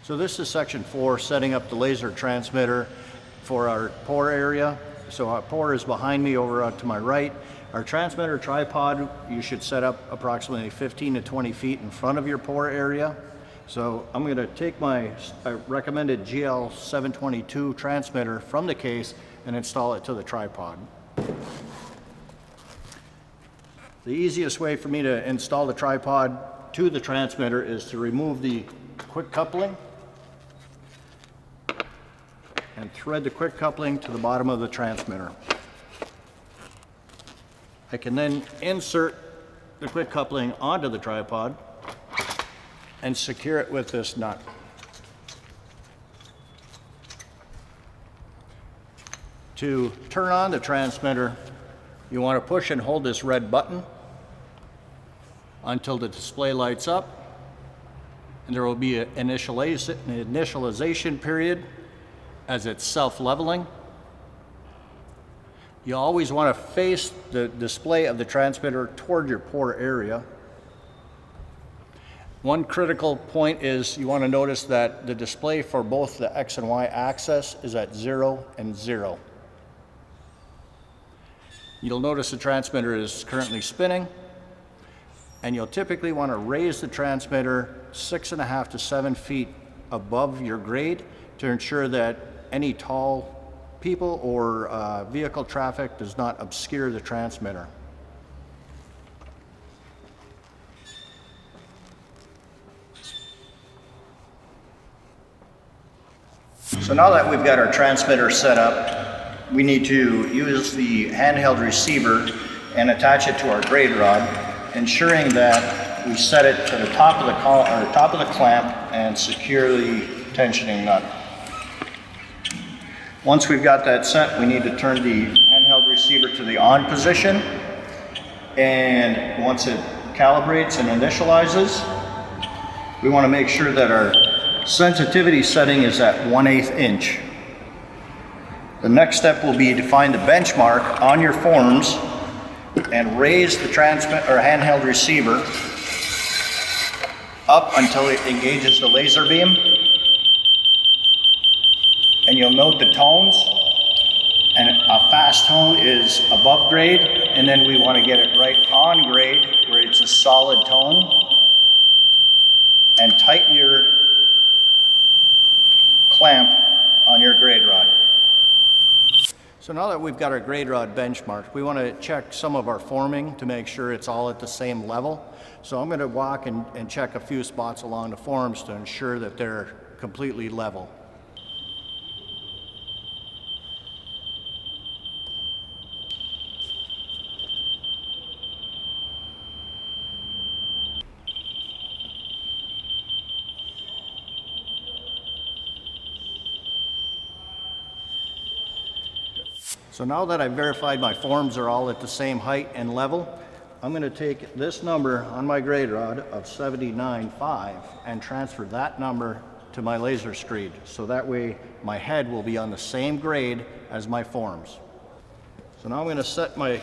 So this is section 4, setting up the laser transmitter for our pour area. So our pour is behind me over to my right. Our transmitter tripod, you should set up approximately 15 to 20 feet in front of your pour area. So I'm going to take my recommended GL722 transmitter from the case and install it to the tripod. The easiest way for me to install the tripod to the transmitter is to remove the quick coupling and thread the quick coupling to the bottom of the transmitter. I can then insert the quick coupling onto the tripod and secure it with this nut. To turn on the transmitter, you want to push and hold this red button until the display lights up, and there will be an initialization period as it's self-leveling. You always want to face the display of the transmitter toward your pour area. One critical point is you want to notice that the display for both the X and Y axis is at 0 and 0. You'll notice the transmitter is currently spinning, and you'll typically want to raise the transmitter 6.5 to 7 feet above your grade to ensure that any tall people or vehicle traffic does not obscure the transmitter. So now that we've got our transmitter set up, we need to use the handheld receiver and attach it to our grade rod, ensuring that we set it to the top of the clamp and secure the tensioning nut. Once we've got that set, we need to turn the handheld receiver to the on position, and once it calibrates and initializes, we want to make sure that our sensitivity setting is at 1/8 inch. The next step will be to find the benchmark on your forms and raise the handheld receiver up until it engages the laser beam. And you'll note the tones, and a fast tone is above grade, and then we want to get it right on grade where it's a solid tone, and tighten your clamp on your grade rod. So now that we've got our grade rod benchmarked, we want to check some of our forming to make sure it's all at the same level. So I'm going to walk and check a few spots along the forms to ensure that they're completely level. So now that I've verified my forms are all at the same height and level, I'm going to take this number on my grade rod of 79.5 and transfer that number to my laser screed. So that way my head will be on the same grade as my forms. So now I'm going to set my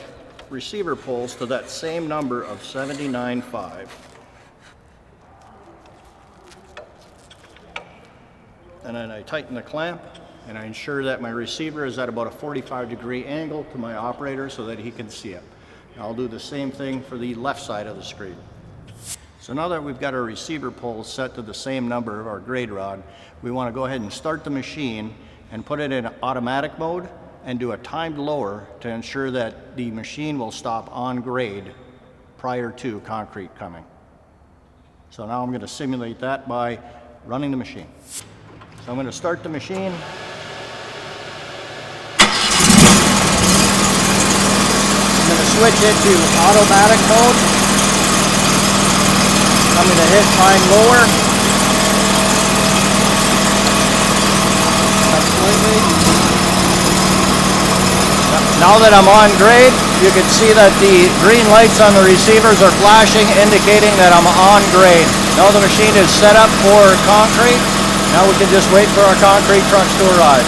receiver poles to that same number of 79.5. And then I tighten the clamp, and I ensure that my receiver is at about a 45-degree angle to my operator so that he can see it. I'll do the same thing for the left side of the screen. So now that we've got our receiver poles set to the same number of our grade rod, we want to go ahead and start the machine and put it in automatic mode and do a timed lower to ensure that the machine will stop on grade prior to concrete coming. So now I'm going to simulate that by running the machine. So I'm going to start the machine. I'm going to switch into automatic mode. I'm going to hit time lower. Completely. Now that I'm on grade, you can see that the green lights on the receivers are flashing, indicating that I'm on grade. Now the machine is set up for concrete. Now we can just wait for our concrete trucks to arrive.